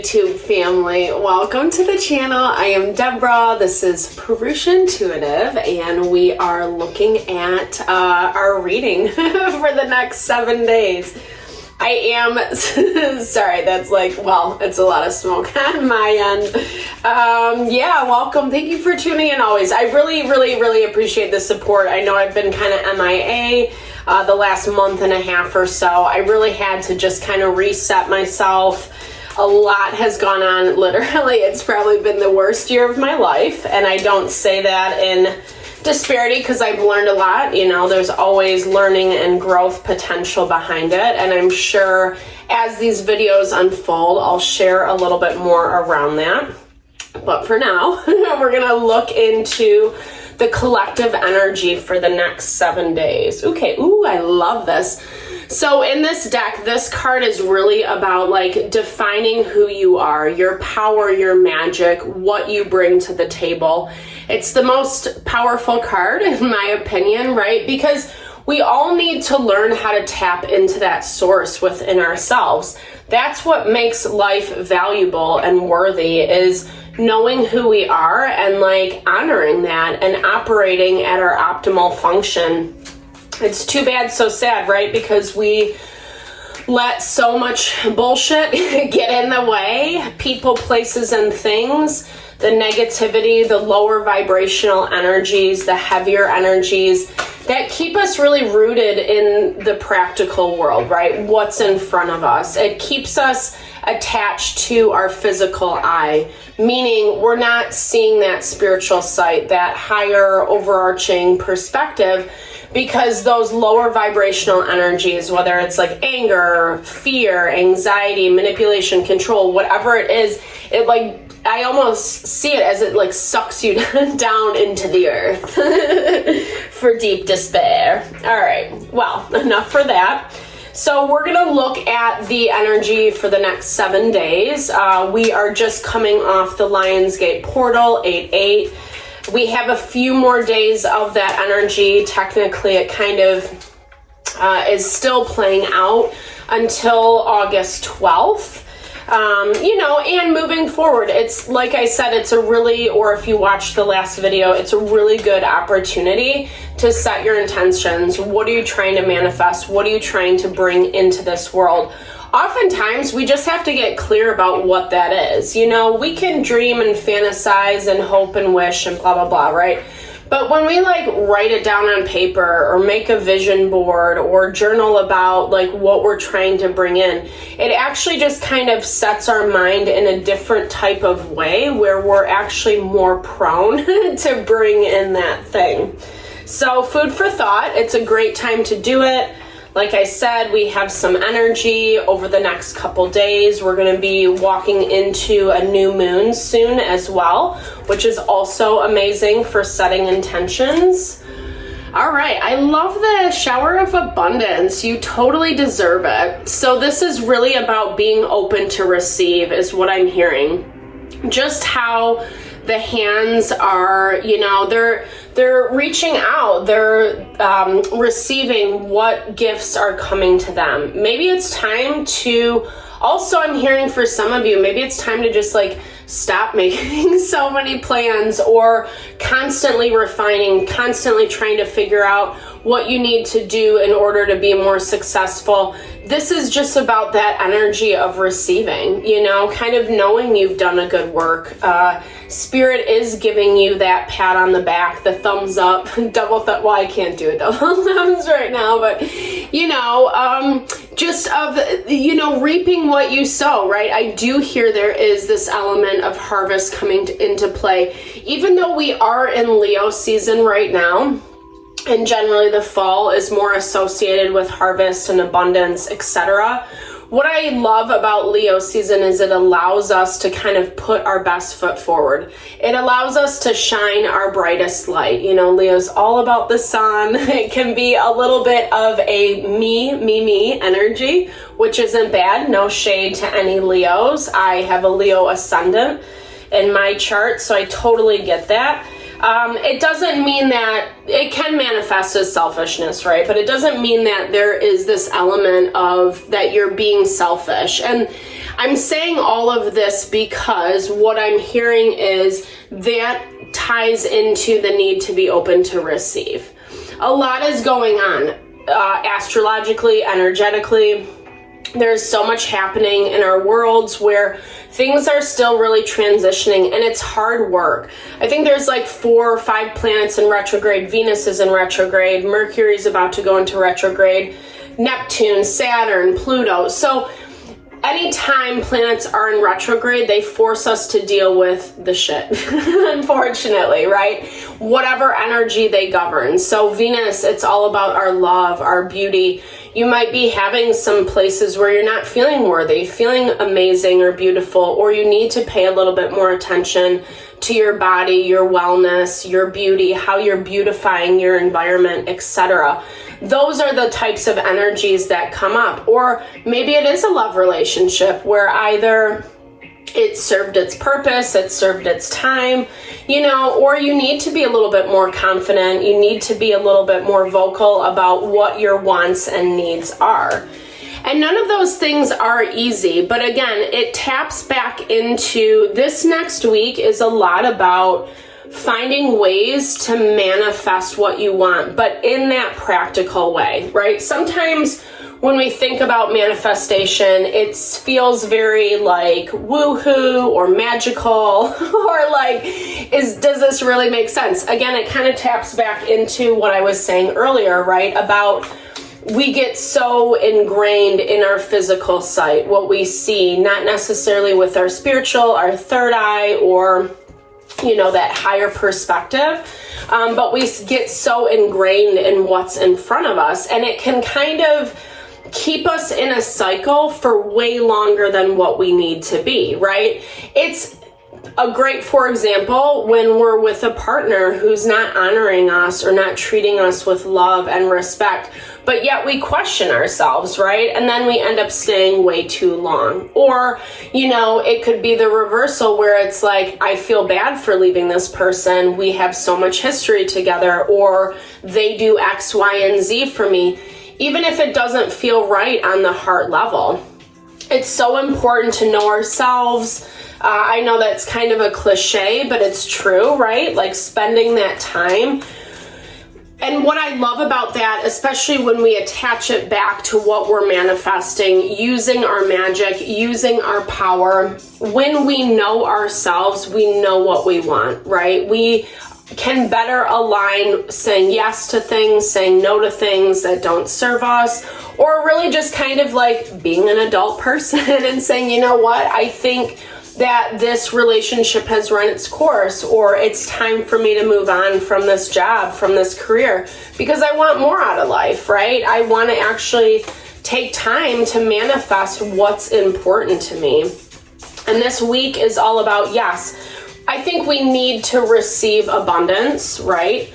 YouTube family, welcome to the channel. I am Deborah. This is Purusha Intuitive, and we are looking at our reading for the next 7 days. I am sorry, that's like, well, it's a lot of smoke on my end. Yeah, welcome. Thank you for tuning in always. I really appreciate the support. I know I've been kind of MIA the last month and a half or so. I really had to just kind of reset myself. A lot has gone on. Literally, it's probably been the worst year of my life. And I don't say that in disparity because I've learned a lot. You know, there's always learning and growth potential behind it. And I'm sure as these videos unfold, I'll share a little bit more around that. But for now, we're going to look into the collective energy for the next 7 days. Okay, ooh, I love this. So in this deck, this card is really about like defining who you are, your power, your magic, what you bring to the table. It's the most powerful card in my opinion, right? Because we all need to learn how to tap into that source within ourselves. That's what makes life valuable and worthy, is knowing who we are and like honoring that and operating at our optimal function. It's too bad, so sad, right? Because we let so much bullshit get in the way. People, places, and things. The negativity, the lower vibrational energies, the heavier energies that keep us really rooted in the practical world, right? What's in front of us. It keeps us attached to our physical eye, meaning we're not seeing that spiritual sight, that higher overarching perspective, because those lower vibrational energies, whether it's like anger, fear, anxiety, manipulation, control, whatever it is, it like, I almost see it as it like sucks you down into the earth for deep despair. All right, well, enough for that. So we're going to look at the energy for the next 7 days. We are just coming off the Lionsgate portal, 8/8. We have a few more days of that energy. Technically, it kind of is still playing out until August 12th. You know, and moving forward, it's like I said, it's a really, or if you watched the last video, it's a really good opportunity to set your intentions. What are you trying to manifest? What are you trying to bring into this world? Oftentimes, we just have to get clear about what that is. You know, we can dream and fantasize and hope and wish and blah, blah, blah, right? But when we like write it down on paper or make a vision board or journal about like what we're trying to bring in, it actually just kind of sets our mind in a different type of way where we're actually more prone to bring in that thing. So food for thought, it's a great time to do it. Like I said, we have some energy over the next couple days. We're going to be walking into a new moon soon as well, which is also amazing for setting intentions. All right, I love the shower of abundance. You totally deserve it. So this is really about being open to receive is what I'm hearing. Just how the hands are, you know, they're reaching out, they're receiving what gifts are coming to them. Maybe it's time to, also I'm hearing for some of you, maybe it's time to just like stop making so many plans or constantly refining, constantly trying to figure out what you need to do in order to be more successful. This is just about that energy of receiving, you know, kind of knowing you've done a good work. Spirit is giving you that pat on the back, the thumbs up, double thumb. Well, I can't do a double thumbs right now, but you know, just of, you know, reaping what you sow, right? I do hear there is this element of harvest coming into play, even though we are in Leo season right now. And generally the fall is more associated with harvest and abundance, etc. What I love about Leo season is it allows us to kind of put our best foot forward. It allows us to shine our brightest light. You know, Leo's all about the sun. It can be a little bit of a me energy, which isn't bad. No shade to any Leos. I have a Leo ascendant in my chart, so I totally get that. It doesn't mean that it can manifest as selfishness, right? But it doesn't mean that there is this element of that you're being selfish. And I'm saying all of this because what I'm hearing is that ties into the need to be open to receive. A lot is going on astrologically, energetically. There's so much happening in our worlds where things are still really transitioning, and it's hard work. I think there's like 4 or 5 planets in retrograde. Venus is in retrograde. Mercury's about to go into retrograde. Neptune, Saturn, Pluto. So anytime planets are in retrograde, they force us to deal with the shit, unfortunately, right? Whatever energy they govern. So Venus, it's all about our love, our beauty. You might be having some places where you're not feeling worthy, feeling amazing or beautiful, or you need to pay a little bit more attention to your body, your wellness, your beauty, how you're beautifying your environment, etc. Those are the types of energies that come up. Or maybe it is a love relationship where either it served its purpose, it served its time, or you need to be a little bit more confident. You need to be a little bit more vocal about what your wants and needs are. And none of those things are easy. But again, it taps back into this next week is a lot about finding ways to manifest what you want, but in that practical way, right? Sometimes when we think about manifestation, it feels very like woohoo or magical or like, does this really make sense? Again, it kind of taps back into what I was saying earlier, right? About we get so ingrained in our physical sight, what we see, not necessarily with our spiritual, our third eye, or that higher perspective. But we get so ingrained in what's in front of us, and it can kind of keep us in a cycle for way longer than what we need to be, right? It's a great, for example, when we're with a partner who's not honoring us or not treating us with love and respect, but yet we question ourselves, right? And then we end up staying way too long. Or, it could be the reversal where it's like, I feel bad for leaving this person. We have so much history together, or they do X, Y, and Z for me. Even if it doesn't feel right on the heart level, it's so important to know ourselves. I know that's kind of a cliche, but it's true, right? Like spending that time. And what I love about that, especially when we attach it back to what we're manifesting, using our magic, using our power, when we know ourselves, we know what we want, right? We can better align saying yes to things, saying no to things that don't serve us, or really just kind of like being an adult person and saying, you know what, I think that this relationship has run its course, or it's time for me to move on from this job, from this career, because I want more out of life, right? I want to actually take time to manifest what's important to me. And this week is all about, yes, I think we need to receive abundance, right?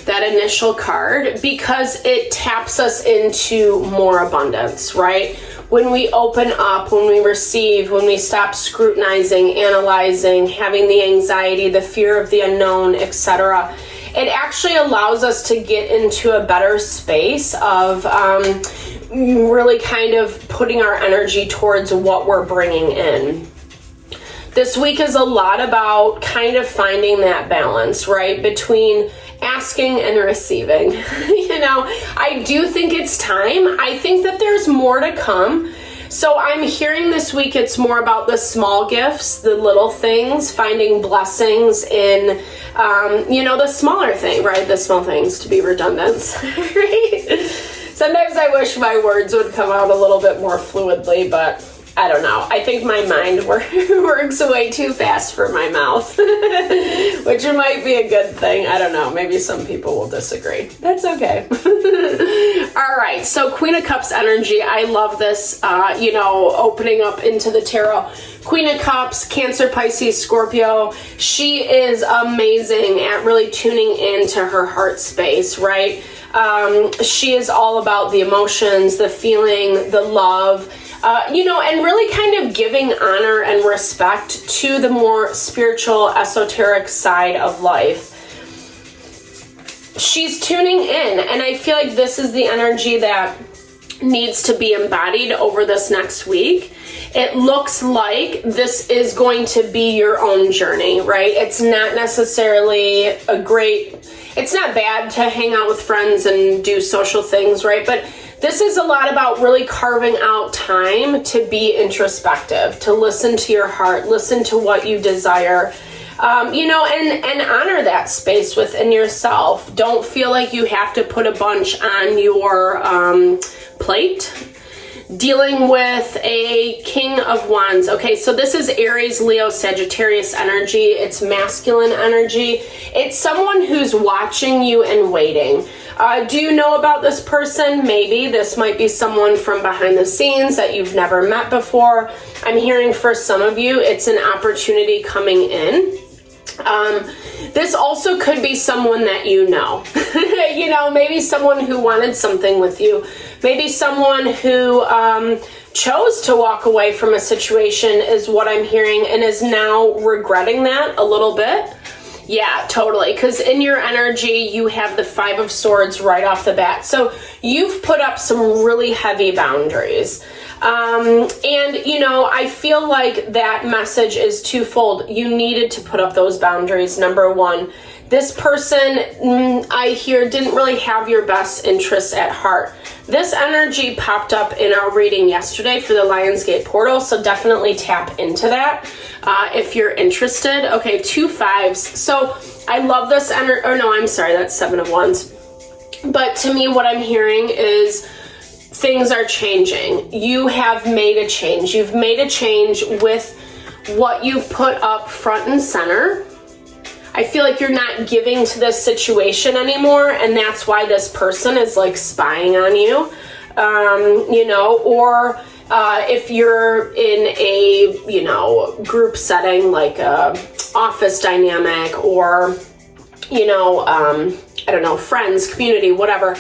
That initial card, because it taps us into more abundance, right? When we open up, when we receive, when we stop scrutinizing, analyzing, having the anxiety, the fear of the unknown, etc., it actually allows us to get into a better space of really kind of putting our energy towards what we're bringing in. This week is a lot about kind of finding that balance, right, between asking and receiving. I do think it's time. I think that there's more to come. So I'm hearing this week it's more about the small gifts, the little things, finding blessings in, the smaller thing, right? The small things, to be redundant, right? Sometimes I wish my words would come out a little bit more fluidly, but I don't know. I think my mind works way too fast for my mouth, which might be a good thing. I don't know. Maybe some people will disagree. That's okay. All right. So Queen of Cups energy. I love this, opening up into the tarot. Queen of Cups, Cancer, Pisces, Scorpio. She is amazing at really tuning into her heart space, right? She is all about the emotions, the feeling, the love, and really kind of giving honor and respect to the more spiritual, esoteric side of life. she's tuning in, and I feel like this is the energy that needs to be embodied over this next week. It looks like this is going to be your own journey, right? It's not necessarily it's not bad to hang out with friends and do social things, right? But this is a lot about really carving out time to be introspective, to listen to your heart, listen to what you desire, and honor that space within yourself. Don't feel like you have to put a bunch on your plate. Dealing with a King of Wands. Okay, so this is Aries, Leo, Sagittarius energy. It's masculine energy. It's someone who's watching you and waiting. Do you know about this person? Maybe this might be someone from behind the scenes that you've never met before. I'm hearing for some of you, it's an opportunity coming in. This also could be someone that you know. Maybe someone who wanted something with you. Maybe someone who chose to walk away from a situation is what I'm hearing, and is now regretting that a little bit. Yeah, totally. Because in your energy, you have the 5 of Swords right off the bat. So you've put up some really heavy boundaries. I feel like that message is twofold. You needed to put up those boundaries. Number one, this person, I hear, didn't really have your best interests at heart. This energy popped up in our reading yesterday for the Lionsgate portal, so definitely tap into that if you're interested. Okay, 2 5s. So I love this energy. Oh no, I'm sorry, that's 7 of Wands. But to me, what I'm hearing is things are changing. You have made a change. You've made a change with what you've put up front and center. I feel like you're not giving to this situation anymore, and that's why this person is like spying on you, or if you're in a, group setting, like a office dynamic, or, friends, community, whatever.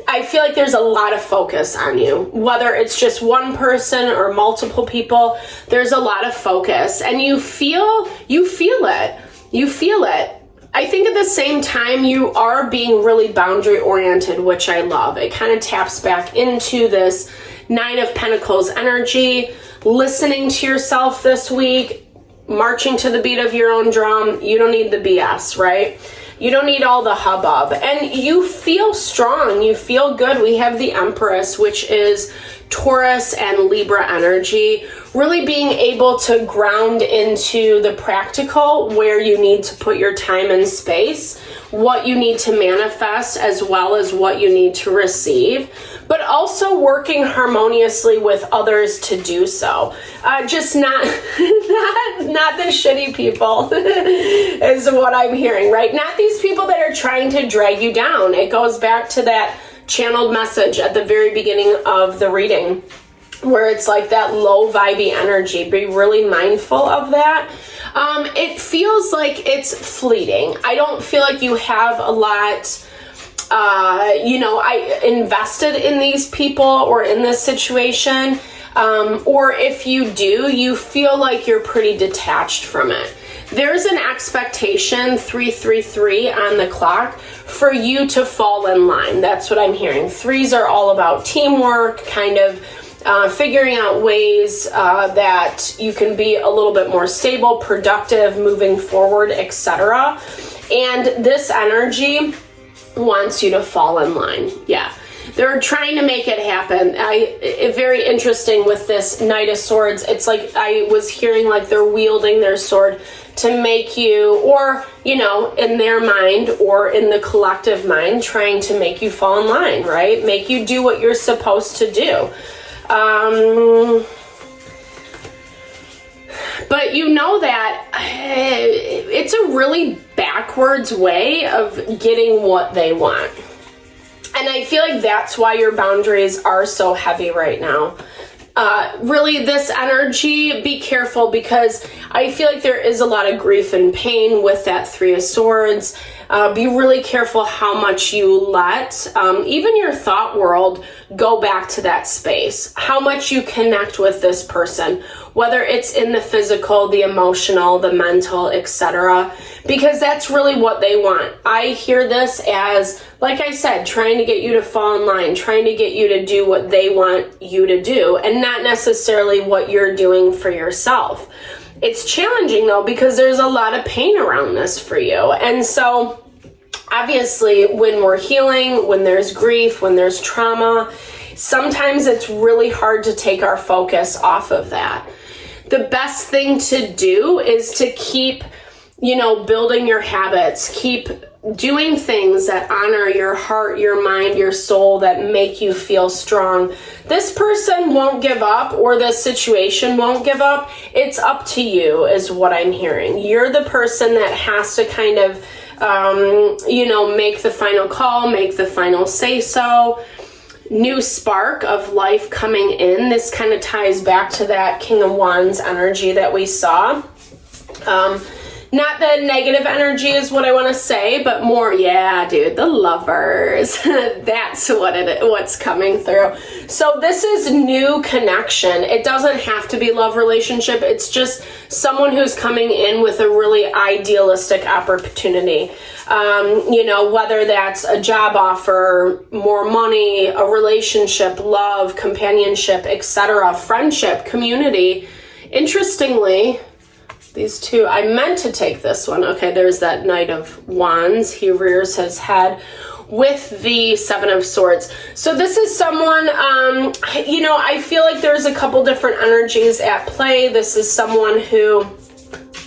I feel like there's a lot of focus on you, whether it's just one person or multiple people. There's a lot of focus, and you feel it. You feel it. I think at the same time, you are being really boundary oriented, which I love. It kind of taps back into this 9 of Pentacles energy, listening to yourself this week, marching to the beat of your own drum. You don't need the BS, right? You don't need all the hubbub, and you feel strong. You feel good. We have the Empress, which is Taurus and Libra energy, really being able to ground into the practical, where you need to put your time and space, what you need to manifest, as well as what you need to receive, but also working harmoniously with others to do so. Just not the shitty people is what I'm hearing, right? Not these people that are trying to drag you down. It goes back to that channeled message at the very beginning of the reading, where it's like that low vibey energy. Be really mindful of that. It feels like it's fleeting. I don't feel like you have a lot, I invested in these people or in this situation. Or if you do, you feel like you're pretty detached from it. There's an expectation, 333 on the clock, for you to fall in line. That's what I'm hearing. 3s are all about teamwork, kind of figuring out ways that you can be a little bit more stable, productive, moving forward, etc. And this energy wants you to fall in line. Yeah. They're trying to make it happen. Very interesting with this Knight of Swords. It's like I was hearing like they're wielding their sword to make you, or, in their mind or in the collective mind, trying to make you fall in line, right? Make you do what you're supposed to do. But you know that it's a really backwards way of getting what they want. And I feel like that's why your boundaries are so heavy right now. Really, this energy, be careful, because I feel like there is a lot of grief and pain with that 3 of Swords. Be really careful how much you let even your thought world go back to that space. How much you connect with this person, whether it's in the physical, the emotional, the mental, etc. Because that's really what they want. I hear this as, like I said, trying to get you to fall in line, trying to get you to do what they want you to do, and not necessarily what you're doing for yourself. It's challenging though, because there's a lot of pain around this for you. And so obviously when we're healing, when there's grief, when there's trauma, sometimes it's really hard to take our focus off of that. The best thing to do is to keep, building your habits, keep doing things that honor your heart, your mind, your soul, that make you feel strong. This person won't give up, or this situation won't give up. It's up to you, is what I'm hearing. You're the person that has to kind of, make the final call, make the final say-so. New spark of life coming in. This kind of ties back to that King of Wands energy that we saw. Not the negative energy is what I want to say, but more, yeah, dude, the lovers. That's what's coming through. So this is new connection. It doesn't have to be love relationship. It's just someone who's coming in with a really idealistic opportunity. Whether that's a job offer, more money, a relationship, love, companionship, etc., friendship, community. Interestingly, these two, I meant to take this one. Okay, there's that Knight of Wands. He rears his head with the Seven of Swords. So this is someone, I feel like there's a couple different energies at play. This is someone who,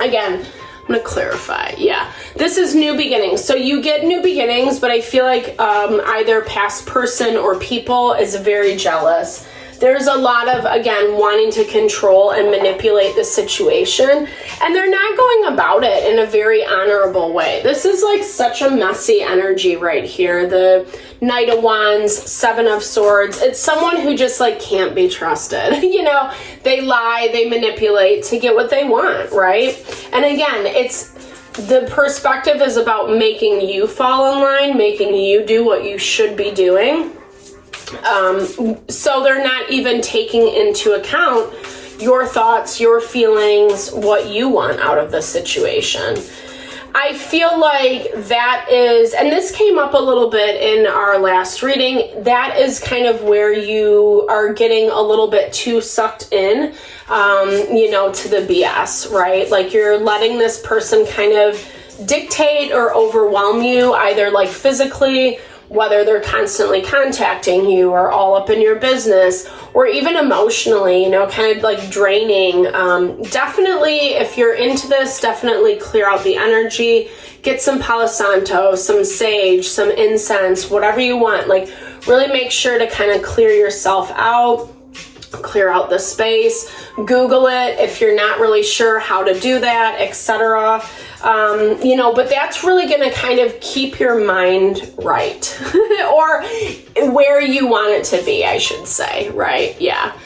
again, I'm going to clarify. Yeah, this is new beginnings. So you get new beginnings, but I feel like either past person or people is very jealous. There's a lot of, again, wanting to control and manipulate the situation, and they're not going about it in a very honorable way. This is like such a messy energy right here. The Knight of Wands, Seven of Swords. It's someone who just can't be trusted. They lie, they manipulate to get what they want, right? And again, the perspective is about making you fall in line, making you do what you should be doing. So they're not even taking into account your thoughts, your feelings, what you want out of the situation. I feel like that is, and this came up a little bit in our last reading, that is kind of where you are getting a little bit too sucked in, to the BS, right? Like you're letting this person kind of dictate or overwhelm you, either physically, whether they're constantly contacting you or all up in your business, or even emotionally, kind of draining. Definitely, if you're into this, definitely clear out the energy, get some Palo Santo, some sage, some incense, whatever you want. Really make sure to kind of clear yourself out, clear out the space, Google it if you're not really sure how to do that, etc. But that's really going to kind of keep your mind right or where you want it to be, I should say, right? Yeah.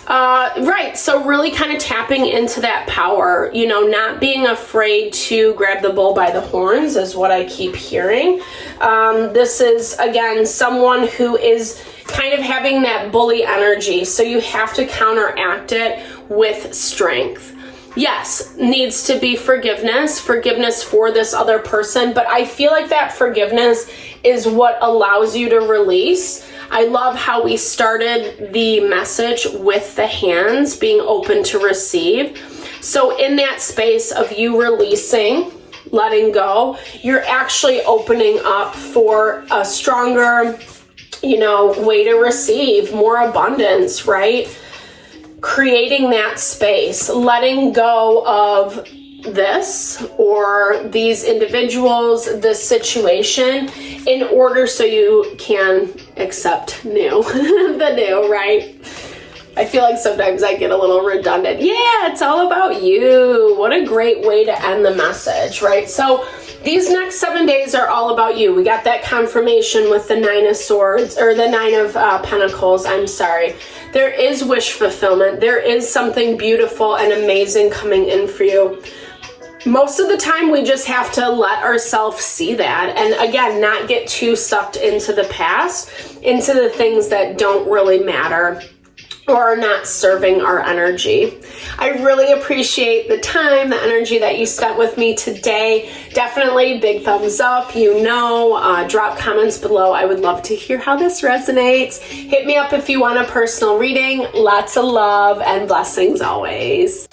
Right. So really kind of tapping into that power, not being afraid to grab the bull by the horns is what I keep hearing. This is, again, someone who is kind of having that bully energy. So you have to counteract it with strength. Yes, needs to be forgiveness for this other person, but I feel like that forgiveness is what allows you to release. I love how we started the message with the hands being open to receive. So in that space of you releasing, letting go, you're actually opening up for a stronger, way to receive more abundance, right? Creating that space, letting go of this or these individuals, this situation, in order so you can accept new, the new, right? I feel like sometimes I get a little redundant. Yeah, it's all about you. What a great way to end the message, right? So these next 7 days are all about you. We got that confirmation with the Nine of Swords, or the Nine of Pentacles, I'm sorry. There is wish fulfillment. There is something beautiful and amazing coming in for you. most of the time we just have to let ourselves see that, and again, not get too sucked into the past, into the things that don't really matter or are not serving our energy. I really appreciate the time, the energy that you spent with me today. Definitely big thumbs up, drop comments below. I would love to hear how this resonates. Hit me up if you want a personal reading. Lots of love and blessings always.